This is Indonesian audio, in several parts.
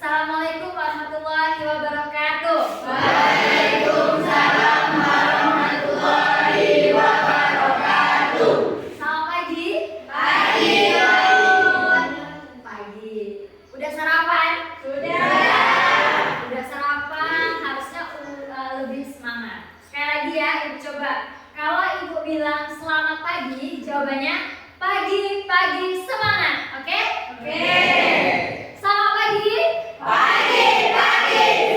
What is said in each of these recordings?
Assalamualaikum warahmatullahi wabarakatuh. Waalaikumsalam warahmatullahi wabarakatuh. Selamat pagi. Pagi. Pagi. Udah sarapan? Sudah. Udah sarapan, harusnya lebih semangat. Sekali lagi ya, Ibu coba. Kalau Ibu bilang selamat pagi, jawabannya pagi semangat. Oke? Oke. Selamat pagi. Pagi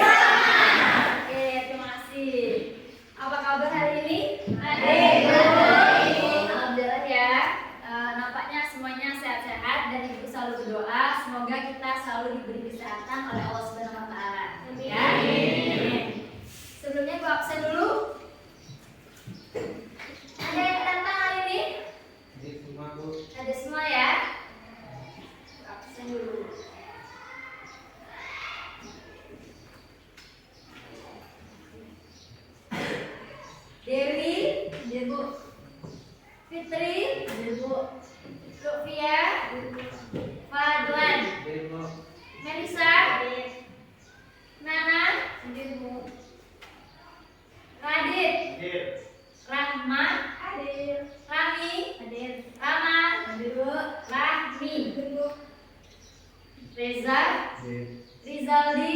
semangat. Oke, terima kasih. Apa kabar hari ini? Baik. Alhamdulillah ya. Nampaknya semuanya sehat-sehat dan Ibu selalu berdoa semoga kita selalu diberi kesehatan oleh Allah Subhanahu wa taala. Ya. Amin. Sebelumnya Ibu absen dulu. Ada yang datang hari ini? Ada semua ya. Ibu absen dulu. Dewi, Ibu. Fitri, Ibu. Sofia, Fadlan, Melisa, Nana, Ibu. Radit, Rahma, Rami, Rama, Rahmi, Reza, Rizaldi,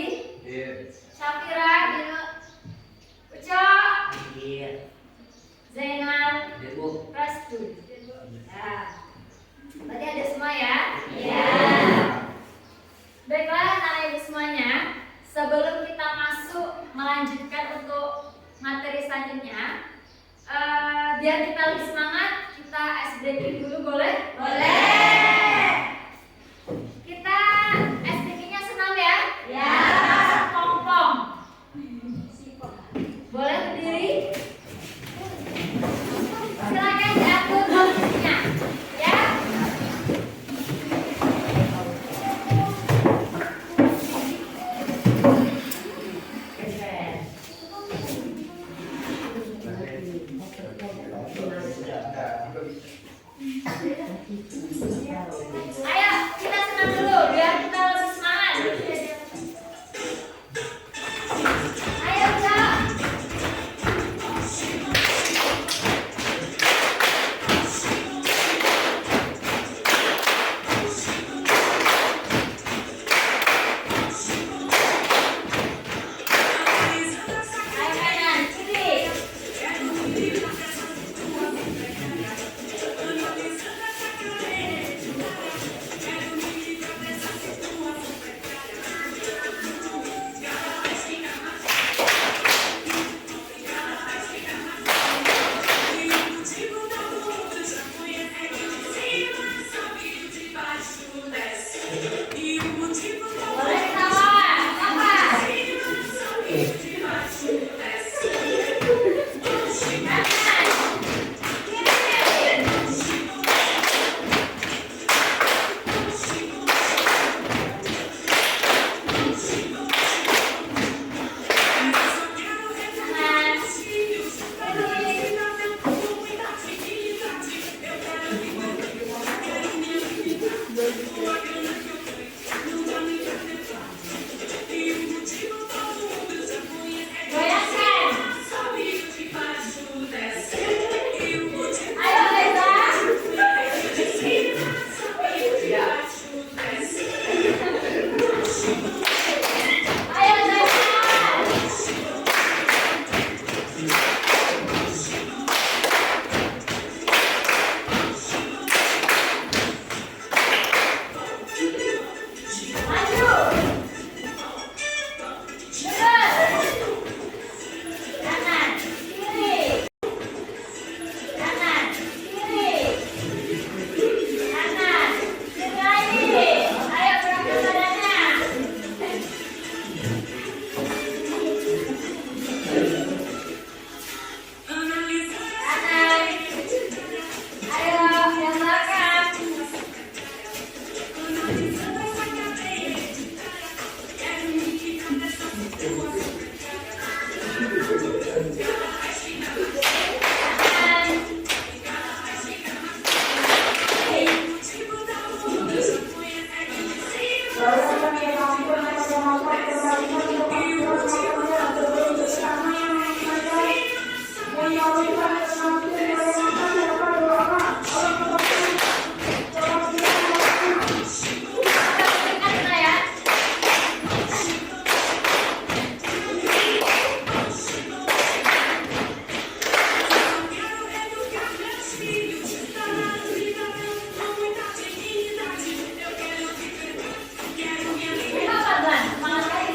Syafira, Ucok, Zainal, Restu. Ya. Berarti ada semua ya? Iya. Baiklah anak ibu semuanya, sebelum kita masuk melanjutkan untuk materi selanjutnya, biar kita lebih semangat, kita ice breaking dulu boleh? Boleh. Kita ice breakingnya senam ya? Ya. Pom-pom. Boleh berdiri? Silakan diatur posisinya, ya.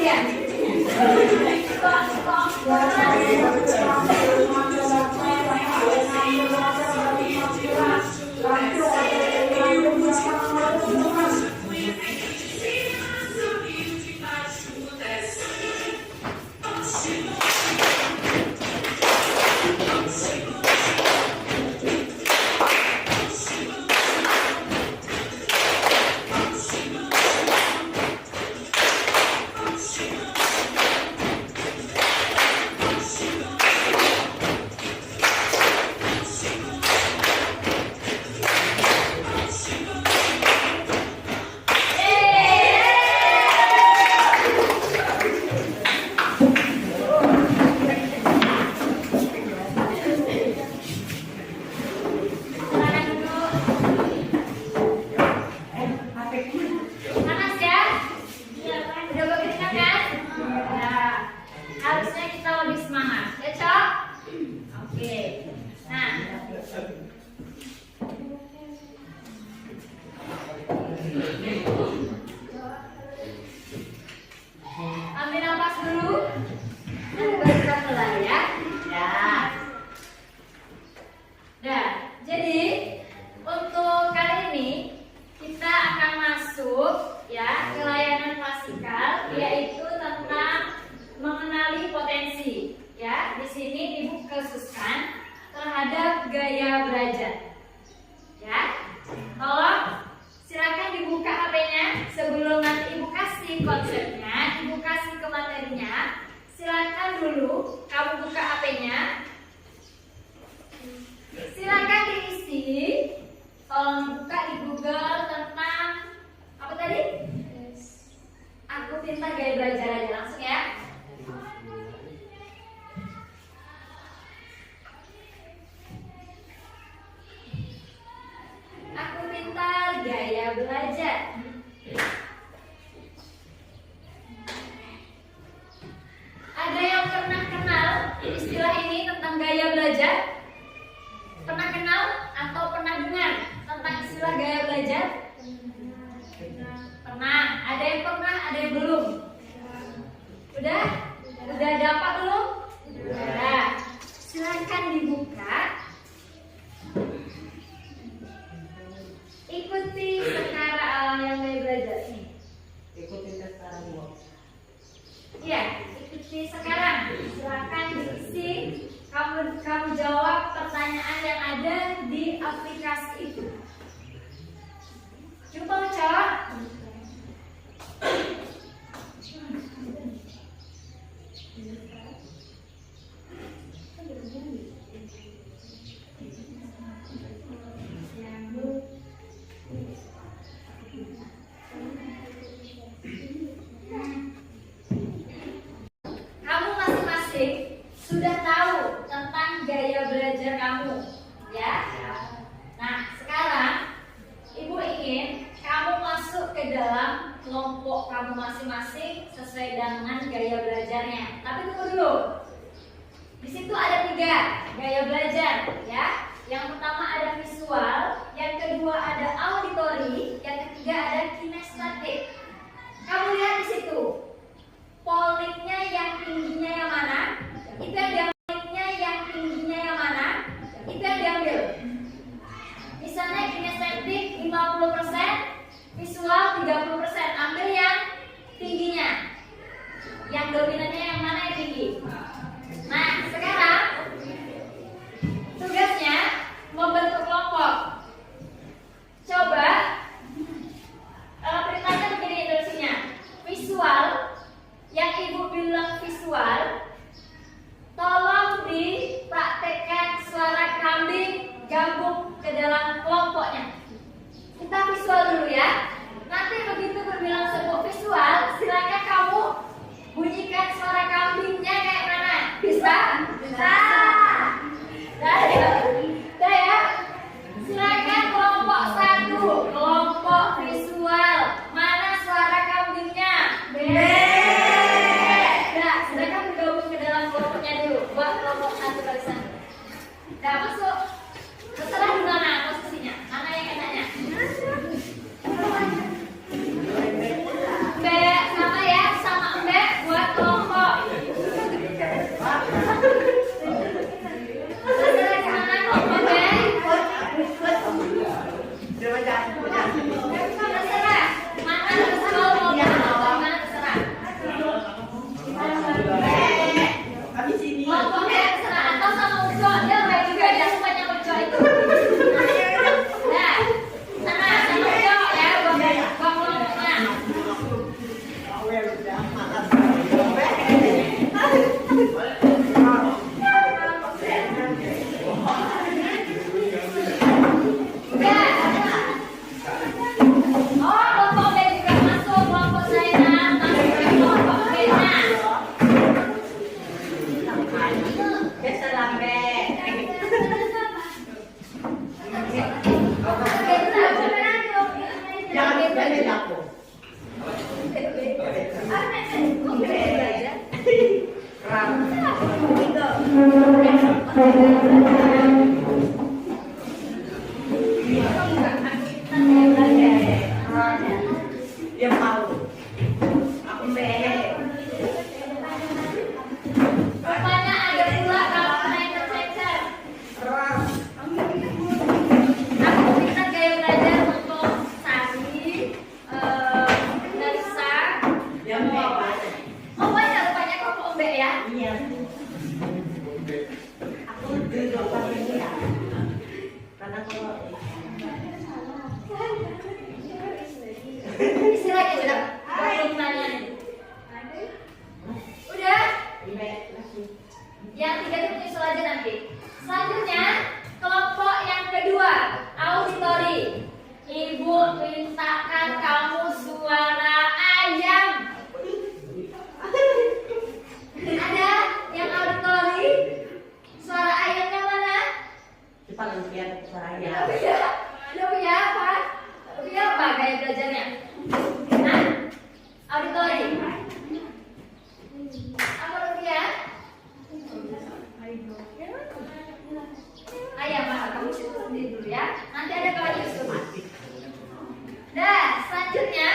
ya. Panas ya? Udah berkeringat kan? Ya. Harusnya kita lebih semangat. Ya, Cok? Oke. Nah. Ambil nafas dulu. Nanti baru kita mulai ya. Ya. Nah, jadi untuk kali ini kita akan masuk ya ke layanan klasikal, yaitu tentang mengenali potensi. Ya, di sini Ibu khususkan terhadap gaya belajar. Ya, tolong silakan dibuka HP-nya sebelum nanti Ibu kasih konsepnya, Ibu kasih ke materinya. Silakan dulu kamu buka HP-nya. Silakan diisi. Tolong buka di Google tentang apa tadi? Aku Pintar Gaya Belajar aja langsung ya. Aku Pintar Gaya Belajar. Ada yang pernah kenal istilah ini tentang gaya belajar? Pernah kenal atau pernah dengar tentang istilah gaya belajar? Pernah. Ada yang pernah, ada yang belum? Udah? Udah dapat belum? Udah. Silakan dibuka. Ikuti sekarang yang gaya belajar nih. Ikutin tes sekarang dulu. Iya, ikuti sekarang. Silakan diisi. Kamu jawab pertanyaan yang ada di aplikasi itu. Coba Cok. Kamu masing-masing sudah tahu tentang gaya belajar kamu, ya. Nah, sekarang Ibu ingin kamu masuk ke dalam kelompok kamu masing-masing sesuai dengan gaya belajarnya. Tapi tunggu dulu. Di situ ada 3 gaya belajar, ya. Yang pertama ada visual, yang kedua ada auditori, yang ketiga ada kinestetik. Kamu lihat di situ. Poliknya yang tingginya yang mana? Itu yang diambilnya yang tingginya yang mana? Itu yang diambil. Misalnya kinestetik 50%, visual 30%. Ambil yang tingginya. Yang dominannya yang mana yang tinggi? Nah, sekarang tugasnya membentuk kelompok. Coba perintahnya begini instruksinya. Visual, yang Ibu bilang visual, tolong dipraktekkan suara kambing gabung ke dalam kelompoknya. Kita visual dulu ya. Nanti begitu berbilang sebut visual, silakan kamu bunyikan suara kambingnya kayak mana? Bisa? Bisa. Dah ya. Dah ya. Silakan kelompok 1, kelompok visual. Mana suara kambingnya? B. Nah, silakan bergabung ke dalam kelompoknya dulu. Buat kelompok 1 barisan. Nah, masuk. Terserah di mana posisinya. Mana yang enaknya? B sama ya. Dia mau. Aku pengen. Rupanya ada pula kalau naik ke cecer. Aku minta gaya belajar untuk Sari, Nalisa, Dia mau. oh banyak rupanya kelompok Ombe ya. Iya. Aku duduk pakai ini ya. Karena kalau Istirahat ya sudah. Belum tanya. Udah. Yang tiga itu menyusul aja nanti. Selanjutnya kelompok yang kedua auditori. Ibu mintakan kamu suara ayam. Ada yang auditori? Suara ayamnya mana? cepat lihat saya. Lo punya apa? Lo punya apa gaya belajarnya? Hah? Auditori. Apa lo punya? Ayam, kamu cukup sendiri dulu ya. Nanti ada Kak Yusuf. Nah, selanjutnya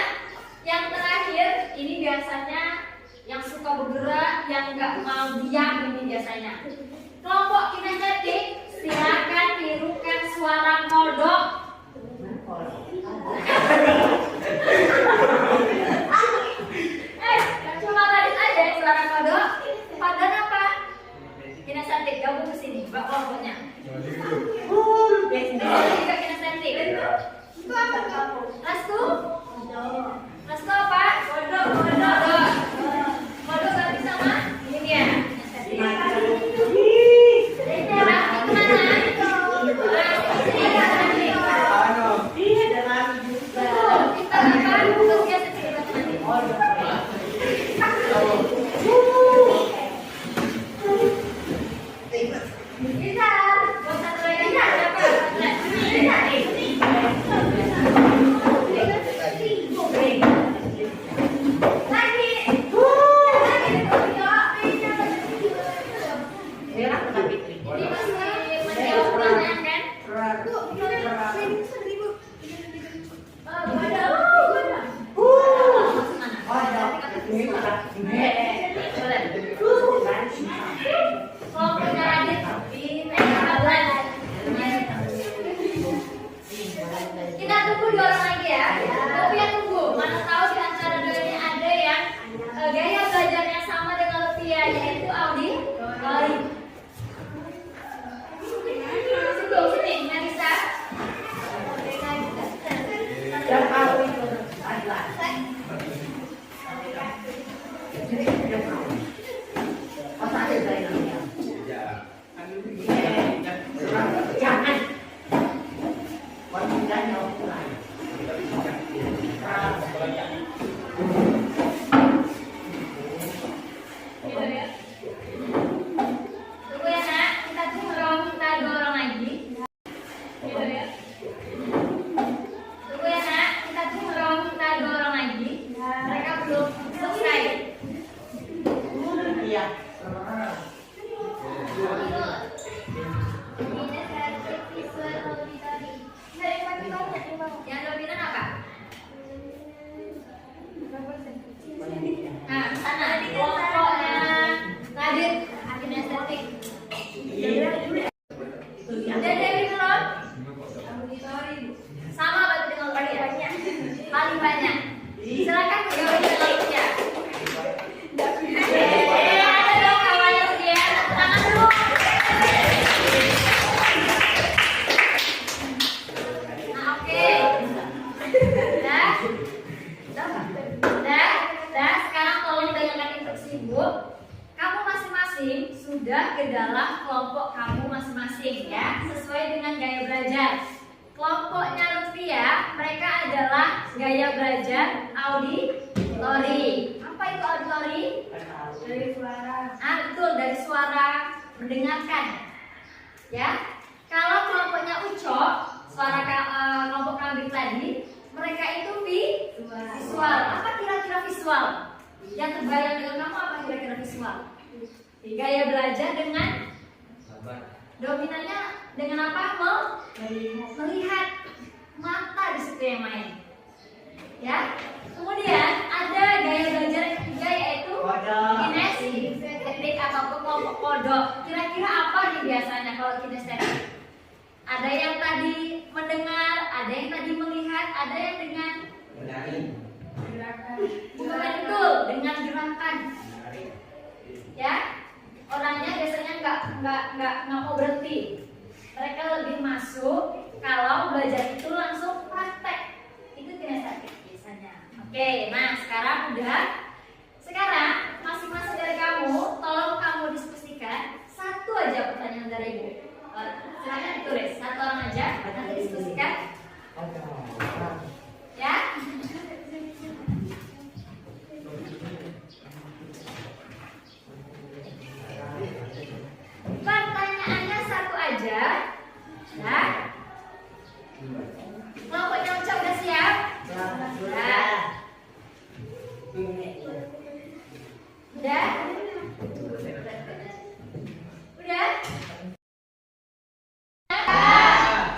yang terakhir ini biasanya yang suka bergerak, yang nggak mau diam ini biasanya. Kelompok kinestetik, silakan tirukan suara kodok. Cuma tadi aja suara kodok. Padahal apa? Kinestetik gabung ke sini, mbak kelompoknya. Juga kinestetik. Itu apa kamu? Restu? Restu apa? Kodok, kodok. Kodok berarti sama ini dia. Kita tunggu 2 orang lagi ya. Tapi ya tunggu, mana tahu di antara dua ini ada yang gaya belajarnya sama dengan Lutfia, yaitu Audi. Sini, Nalisa. Yang tahu itu adalah jangan wanitanya pulang. Tunggu ya nak, kita tunggu kita 2 orang lagi. Tunggu ya nak, kita tunggu kita 2 orang lagi. Mereka belum selesai. Iya. Yang dominan apa? Nah, sana kelompoknya Nadit, kinestetik. Dan Dewi belum? Sama berarti dengan Lutfia. Paling banyak. Silakan bergabung dengan Lutfia. Ada dong kawannya Lutfia. Tepuk tangan dulu. Nah, oke. Dah, sekarang tolong dengarkan instruksi Ibu. Kamu masing-masing sudah ke dalam kelompok kamu masing-masing ya, sesuai dengan gaya belajar. Kelompoknya Lutfia, mereka adalah gaya belajar auditori. Apa itu auditori? Dari suara. Ah, betul, dari suara mendengarkan. Ya. Kalau kelompoknya Ucok, kelompok kambing tadi, mereka itu visual. Apa kira-kira visual? Yang terbayang dengan kamu apa kira-kira visual? Gaya belajar dengan Dominannya dengan apa? Melihat. Mata di situ yang main. Ya. Kemudian ada gaya belajar yang ketiga yaitu kinestetik ataupun kelompok kodok. Kira-kira apa nih biasanya kalau kinestetik? Ada yang tadi mendengar, ada yang tadi melihat, ada yang dengan betul, dengan gerakan. Ya, orangnya biasanya nggak mau berhenti. Mereka lebih masuk kalau belajar itu langsung praktek. Itu kinestetik biasanya. Oke, nah sekarang udah. Sekarang masing-masing dari kamu, tolong kamu diskusikan satu aja pertanyaan dari Ibu. Silakan ditulis satu orang aja, nanti diskusikan. Ya. Pertanyaannya satu aja. Ya. Kelompoknya Uca udah siap? Udah. Udah? Udah?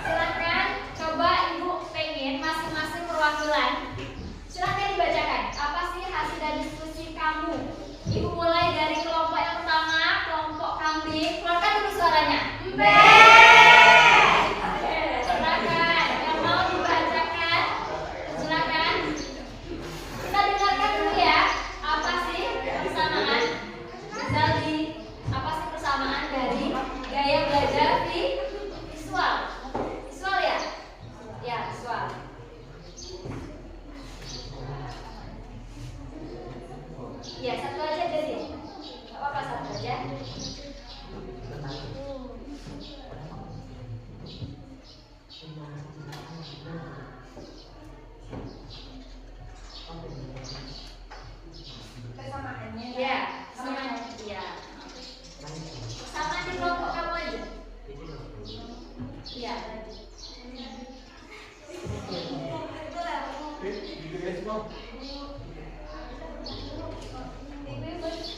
Silakan coba Ibu pengen masing-masing perwakilan. Silakan dibacakan. Apa sih hasil dari diskusi kamu? Ibu mulai dari kelompok yang pertama, kelompok kambing. Keluarkan dulu suaranya. Silakan. Yang mau dibacakan, silakan. Kita dengarkan dulu ya. Apa sih persamaan? Rizaldi, apa sih persamaan dari gaya belajar visual? Visual ya? Ya, visual. Ya, satu aja jadi. Gak apa-apa, satu aja. Persamaannya ya, sama ya. Sama di kelompok kamu aja. Iya.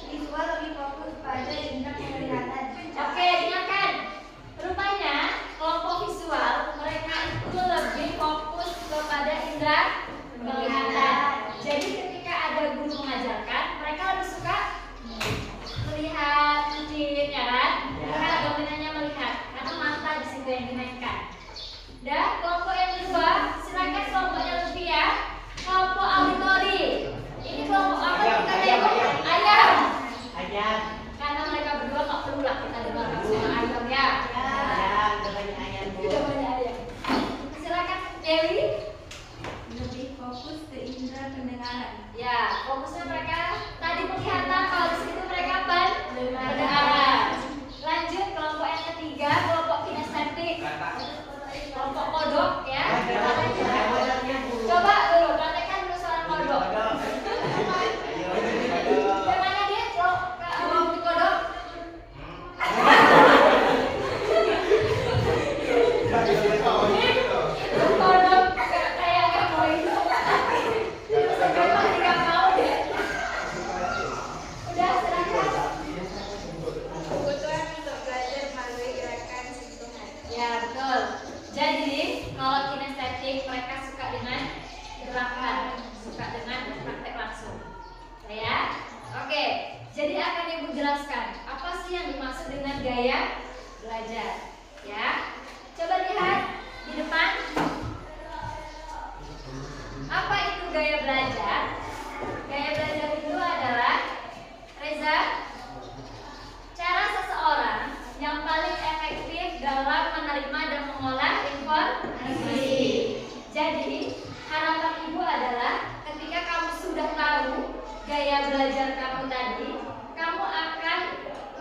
Visual lebih fokus pada indera penglihatan. Oke, dengarkan. Rupanya kelompok visual mereka itu lebih fokus kepada indera penglihatan. Jadi ketika ada guru mengajarkan, mereka lebih suka melihat mungkin ya kan? Karena dominannya melihat, karena mata di situ yang dimainkan. Dan kelompok yang kedua, silakan kelompoknya lebih ya. Kelompok auditori. Ini kelompok apa kita tengok? Ayam. Karena mereka berdua nggak perlu lah kita dengar suara ayam ya. Udah banyak ayam. Silakan Dewi. Lebih fokus ke indera pendengaran. Ya, fokusnya mereka tadi penglihatan, kalau di situ mereka pendengaran. Lanjut kelompok yang ketiga, kelompok kinestetik. Kelompok kodok ya. Coba dulu praktekkan dulu suara kodok. Gimana dia kelompok kodok? Kodok kayak nggak mau itu. Nggak mau deh. Udah silakan. Kebutuhan untuk belajar melalui gerakan sentuhan. Ya betul. Jadi kalau kinestetik mereka suka dengan gerakan, suka dengan praktek langsung. Ya, oke. Jadi akan Ibu jelaskan apa sih yang dimaksud dengan gaya belajar. Ya, coba lihat di depan. Apa itu gaya belajar? Gaya belajar itu adalah Reza, cara seseorang yang paling efektif dalam menerima dan mengolah informasi. Jadi, harapan Ibu adalah ketika kamu sudah tahu gaya belajar kamu tadi, kamu akan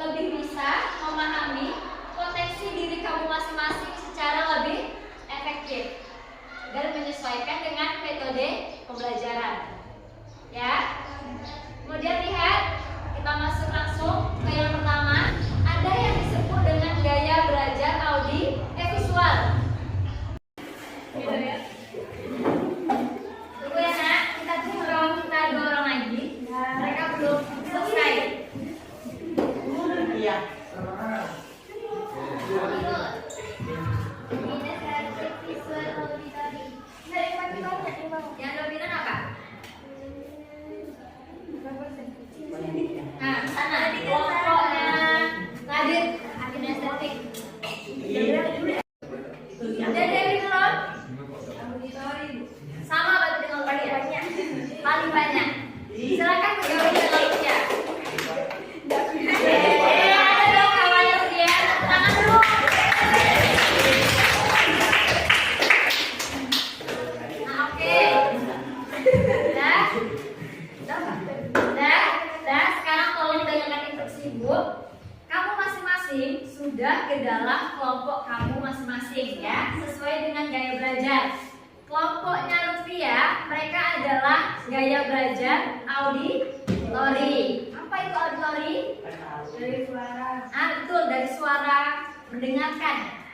lebih bisa memahami potensi diri kamu masing-masing secara lebih efektif dan menyesuaikan dengan metode pembelajaran. Ya. Kemudian lihat, kita masuk langsung ke yang pertama. Ada yang disebut dengan gaya belajar visual. Gitu ya. Tunggu ya nak, kita dua orang lagi. Mereka belum selesai. Iya. sudah ke dalam kelompok kamu masing-masing ya, sesuai dengan gaya belajar. Kelompoknya Lutfi ya, mereka adalah gaya belajar auditori. Apa itu auditori? Dari suara. Betul, dari suara, mendengarkan.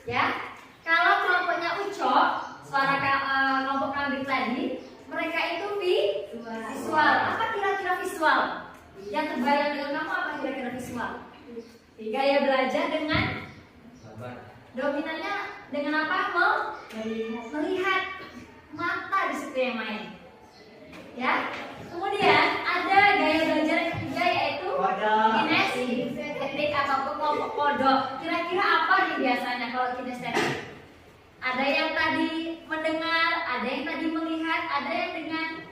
Ya, kalau kelompoknya Ucok, kelompok kambing tadi, mereka itu visual. Apa kira-kira visual? Yang terbayang dengan kamu apa kira-kira visual? Gaya belajar dengan dominannya dengan apa? Melihat. Mata di situ yang main. Ya. Kemudian ada gaya belajar yang ketiga yaitu kinestetik atau kelompok kodok. Kira-kira apa nih biasanya kalau kinestetik? Ada yang tadi mendengar, ada yang tadi melihat, ada yang dengan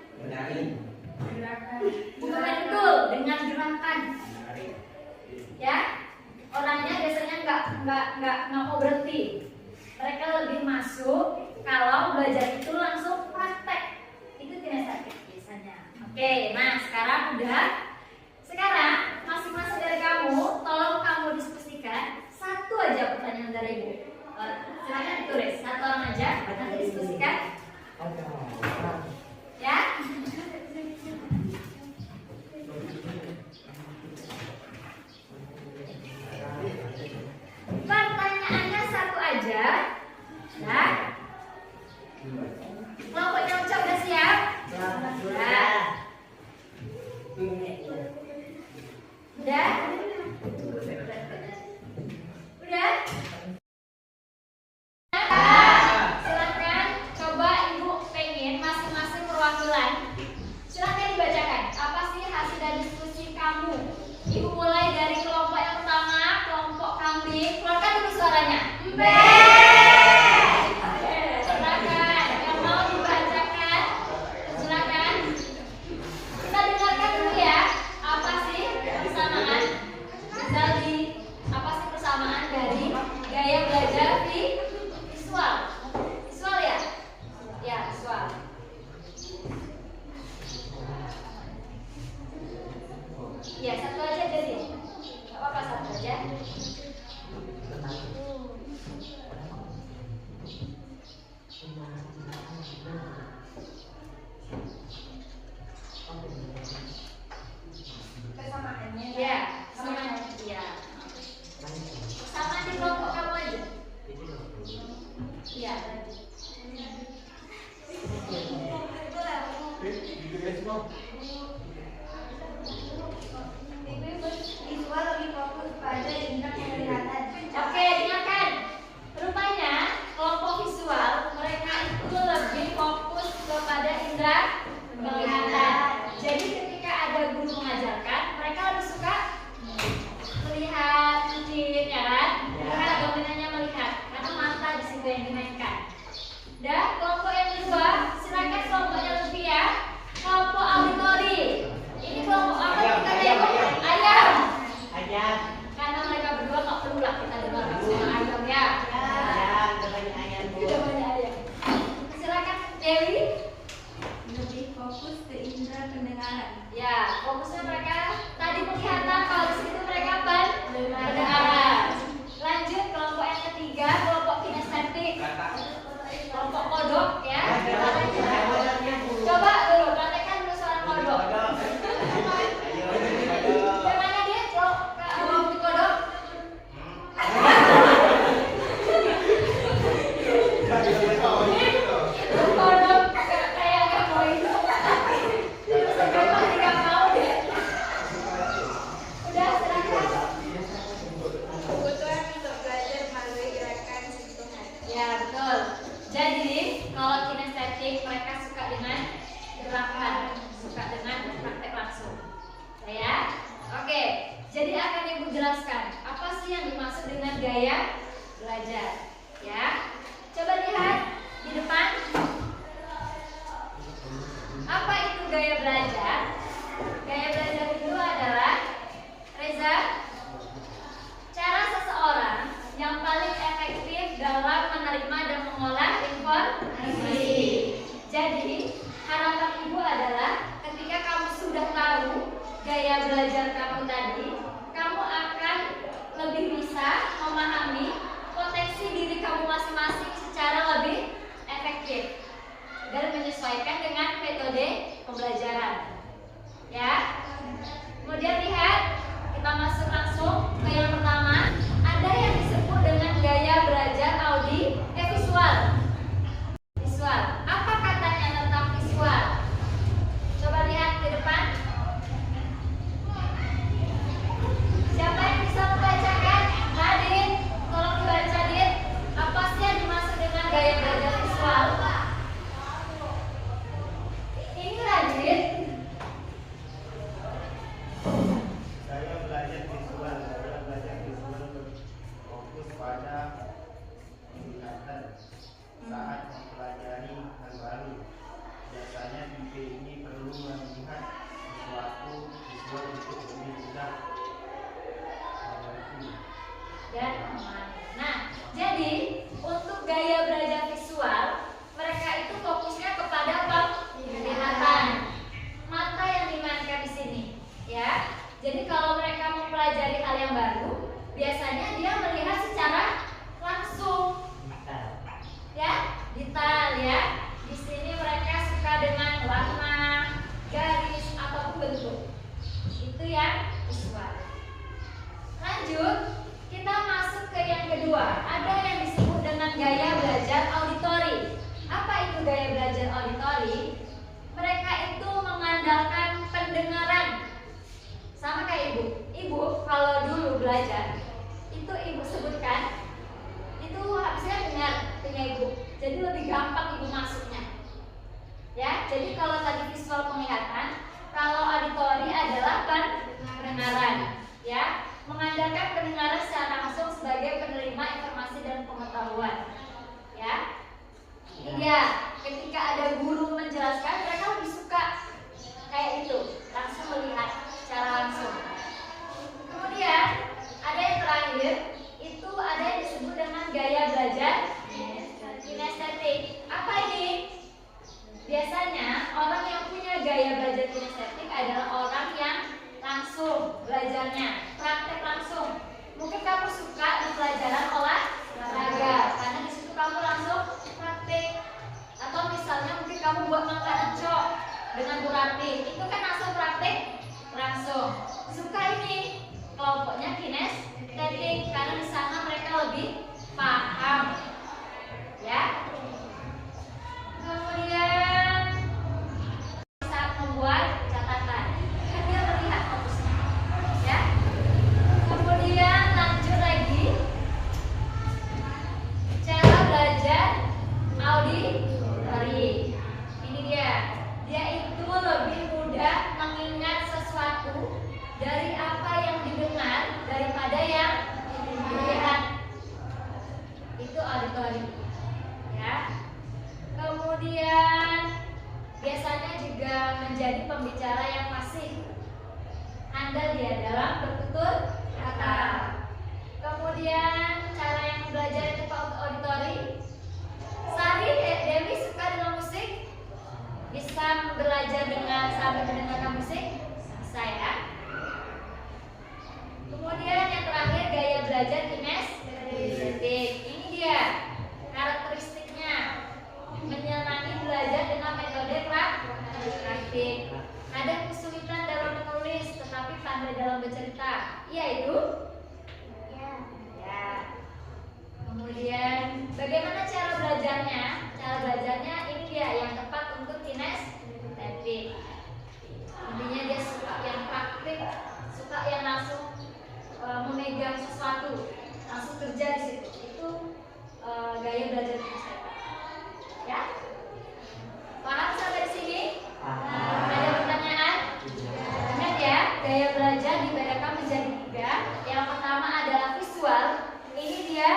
Gerakan. bukan betul, dengan gerakan. Ya, orangnya biasanya nggak mau berhenti. Mereka lebih masuk kalau belajar itu langsung praktek. Itu kinestetik biasanya. Oke, nah sekarang udah. Sekarang masing-masing dari kamu, tolong kamu diskusikan satu aja pertanyaan dari Ibu. Silakan ditulis satu orang aja, nanti diskusikan. Ya. Pertanyaannya satu aja. Ya. Kelompoknya Ucap udah siap? Sudah. Udah? Udah? Silakan coba Ibu pengen masing-masing perwakilan. Silakan dibacakan. Apa sih hasil dari diskusi kamu? Ibu mulai dari kelompok yang pertama, kelompok kambing. Keluarkan dulu suaranya. Silakan. Yang mau dibacakan, silakan. Kita dengarkan dulu ya. Apa sih persamaan? Apa sih persamaan dari gaya belajar visual? Visual ya? Ya, visual. Ya, satu aja jadi. Gak apa-apa, satu aja. Kesamaannya. Ya, sama ya. Sama di kelompok kamu aja. Iya. Visual lebih fokus pada indera penglihatan. Oke, dengarkan. Rupanya kelompok visual mereka itu lebih fokus kepada indera penglihatan. Jadi ketika ada guru mengajarkan, mereka lebih suka melihat, mungkin ya kan? Melihat, dominannya melihat, karena mata di situ yang dimainkan. Dan kelompok yang kedua, silakan kelompoknya lebih ya. Kelompok auditori. Ini kelompok apa kita lihat? Ayam. Karena mereka berdua nggak perlu lah kita dengarkan suara ayam ya. Sudah banyak ayam. Silakan Dewi. Lebih fokus ke indera pendengaran. Ya, fokusnya mereka tadi penglihatan, kalau di situ mereka pendengaran. Lanjut kelompok yang ketiga, kelompok kinestetik. Kelompok kodok ya. Coba dulu praktekkan dulu suara kodok. Gimana dia kelompok kodok? Itu kodok kayak nggak mau itu. Memang tidak mau deh. Udah silakan. Kebutuhan untuk belajar melalui gerakan sentuhan. Ya betul. Jadi kalau kinestetik mereka suka dengan gerakan, suka dengan praktek langsung. Ya, oke. Jadi akan Ibu jelaskan apa sih yang dimaksud dengan gaya belajar. Ya, coba lihat di depan. Apa itu gaya belajar? Gaya belajar itu adalah Reza, cara seseorang yang paling efektif dalam menerima dan mengolah informasi. Jadi, harapan Ibu adalah ketika kamu sudah tahu gaya belajar kamu tadi, kamu akan lebih bisa bisa memahami potensi diri kamu masing-masing secara lebih efektif dan menyesuaikan dengan metode pembelajaran. Ya. Kemudian lihat, kita masuk langsung ke yang pertama. Ada yang disebut dengan gaya belajar visual. Visual. Apa katanya tentang visual? Coba lihat ke depan. Siapa yang bisa membacakan? Nadine, tolong dibaca, Dit. Apa sih yang dimaksud dengan gaya belajar visual? Ini Radit. Saya belajar visual berfokus pada penglihatan saat mempelajari hal baru. Biasanya IP ini perlu melihat sesuatu visual untuk lebih mudah mengerti. Dan nah, jadi untuk gaya belajar visual, mereka itu fokusnya kepada penglihatan. Mata yang dimainkan di sini, ya. Jadi kalau mereka mempelajari hal yang baru, biasanya dia melihat secara langsung, ya, detail, ya. Di sini mereka suka dengan warna, garis ataupun bentuk. Itu yang visual. Lanjut, kita masuk ke yang kedua. Ada yang disebut dengan gaya belajar auditori. Apa itu gaya belajar auditori? Mereka itu mengandalkan pendengaran. Sama kayak ibu. Ibu kalau dulu belajar, itu ibu sebutkan, itu habisnya dengar punya ibu. Jadi lebih gampang ibu masuknya. Ya, jadi kalau tadi visual penglihatan, kalau auditori adalah pendengaran. Ya, mengandalkan pendengaran secara langsung sebagai penerima informasi dan pengetahuan. Ya, ini dia. Ketika ada guru menjelaskan, mereka lebih suka kayak itu, langsung melihat secara langsung. Kemudian ada yang terakhir, itu ada yang disebut dengan gaya belajar kinestetik. Apa ini? Biasanya orang yang punya gaya belajar kinestetik adalah orang yang langsung belajarnya, praktek langsung. Mungkin kamu suka di pelajaran olahraga, karena di situ kamu langsung praktek. Atau misalnya mungkin kamu buat makanan cok dengan Bu Rati, itu kan langsung praktek langsung. Suka ini kelompoknya kinestetik karena di sana mereka lebih paham, ya. Kemudian saat membuat catatan, kan dia melihat fokusnya, ya. Kemudian lanjut lagi, cara belajar auditori. Ini dia itu lebih mudah mengingat sesuatu dari apa yang didengar daripada yang dilihat. Itu auditori, ya. Kemudian biasanya juga menjadi pembicara yang fasih, andal dia dalam bertutur kata. Kemudian cara yang belajar itu auditori. Sari, Dewi suka dengan musik? Bisa belajar dengan sambil mendengarkan musik? Bisa, ya. Kemudian yang terakhir gaya belajar kinestetik. Ini dia karakteristiknya, menyenangi belajar dengan metode praktik. Ada kesulitan dalam menulis tetapi pandai dalam bercerita. Iya itu? Ya. Kemudian bagaimana cara belajarnya? Cara belajarnya ini dia yang tepat untuk kinestetik. Intinya dia suka yang praktik, suka yang langsung memegang sesuatu, langsung kerja di situ. Itu gaya belajar kinestetik. Ya? Paham sampai di sini? Ada pertanyaan? Ingat ya, gaya belajar dibedakan menjadi 3. Yang pertama adalah visual. Ini dia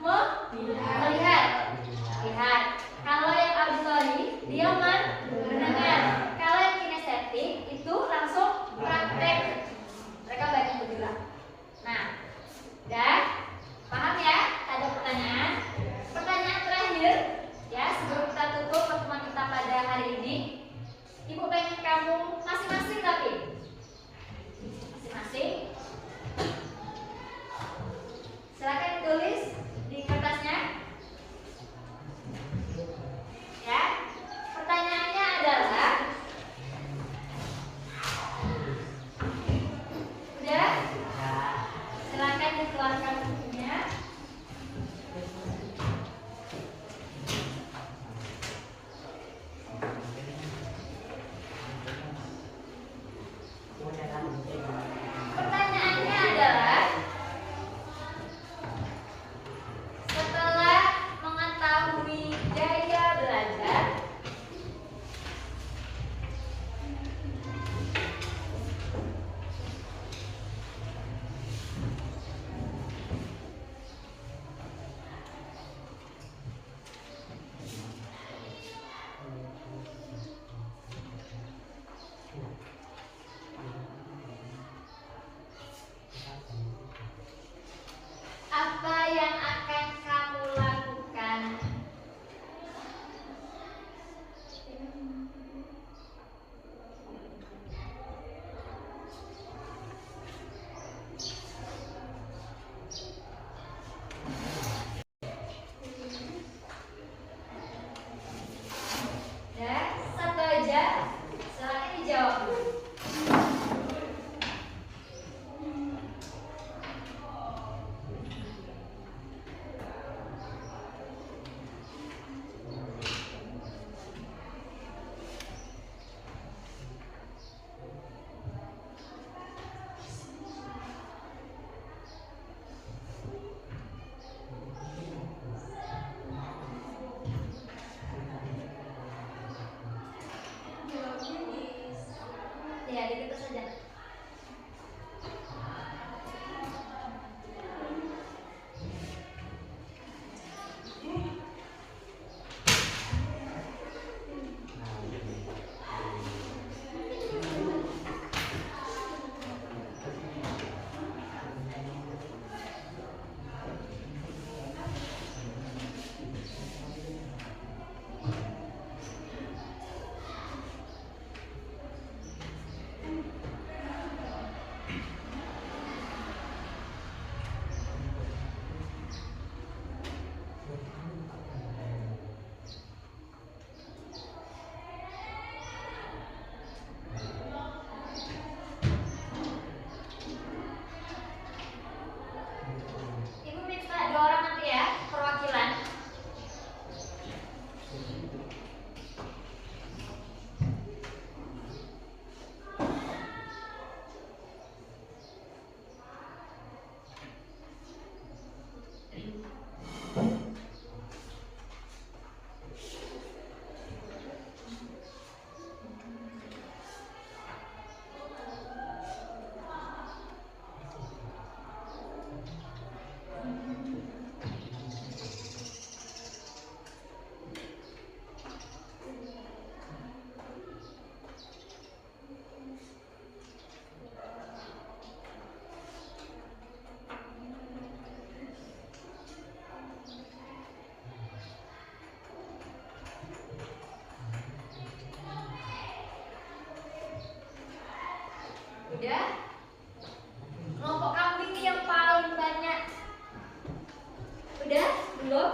melihat. Lihat. Kalau yang auditori, dia mendengar. Kalau yang kinestetik itu langsung praktek. Mereka banyak bergerak. Nah, udah paham ya? Ada pertanyaan? Pertanyaan terakhir, ya, sebelum kita tutup pertemuan kita pada hari ini. Ibu pengen kamu masing-masing tapi masing-masing gitu saja. Ibu minta 2 orang nanti ya, perwakilan. Udah? Kelompok kambing nih yang paling banyak. Udah? Belum?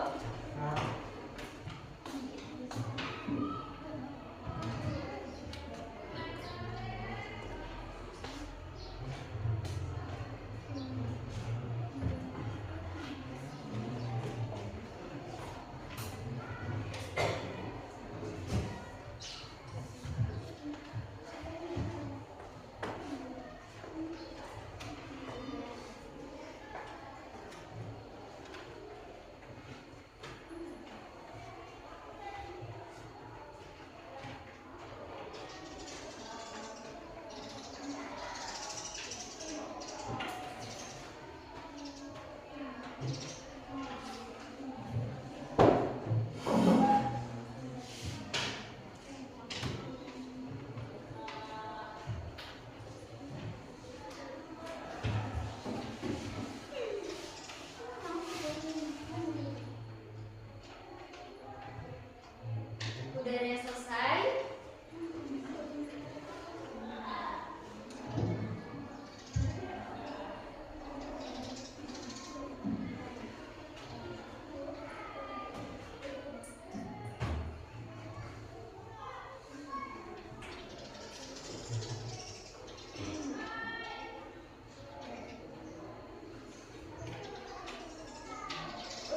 Udah ada yang selesai?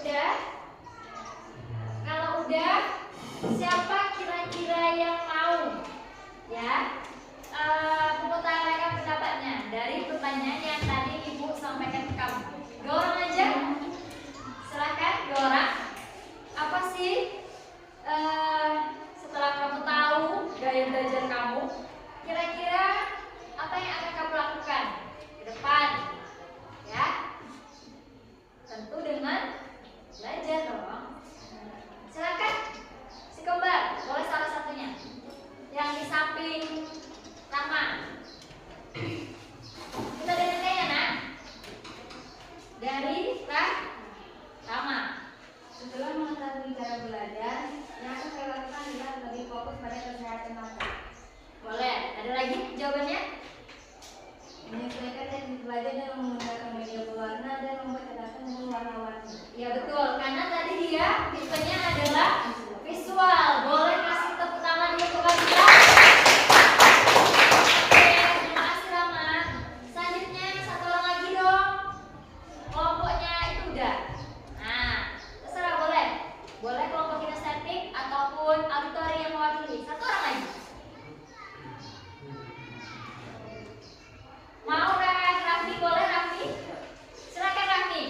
Udah? Kalau udah, siapa kira-kira yang mau ya memutarakan pendapatnya dari pertanyaan yang tadi Ibu sampaikan ke kamu? 2 orang aja? Silahkan, 2 orang. Apa sih setelah kamu tahu gaya belajar kamu, kira-kira apa yang akan kamu lakukan ke depan? Ya, tentu dengan belajar dong. Silakan, si kembar, boleh salah satunya. Yang di samping Rama. Kita dengarkan ya nak. Dari Rama. Setelah mengetahui cara belajar, yang akan saya lakukan adalah lebih fokus pada kesehatan mata. Boleh, ada lagi jawabannya? Menyesuaikan teknik belajar dengan menggunakan media berwarna dan membuat catatan dengan warna-warni. Ya betul, karena tadi dia tipenya adalah visual. Boleh kasih tepuk tangan dulu ke kita. Oke, terima kasih Rama. Selanjutnya 1 orang lagi dong. Kelompoknya itu udah. Nah, terserah boleh. Boleh kelompok kinestetik ataupun auditori yang mewakili. 1 orang lagi. Mau Raffi? Boleh Raffi? Silakan Raffi.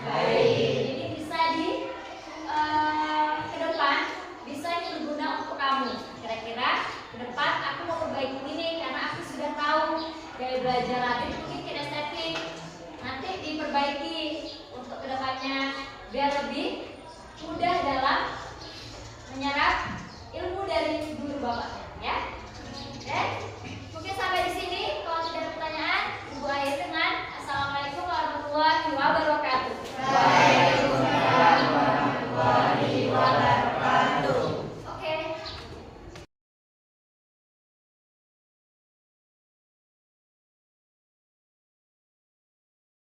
Jadi bisa di ke depan bisa ini berguna untuk kamu. Kira-kira ke depan aku mau perbaiki ini karena aku sudah tahu gaya belajar Latin mungkin kinestetik. Nanti diperbaiki untuk kedepannya biar lebih mudah dalam menyerap ilmu dari guru bapak.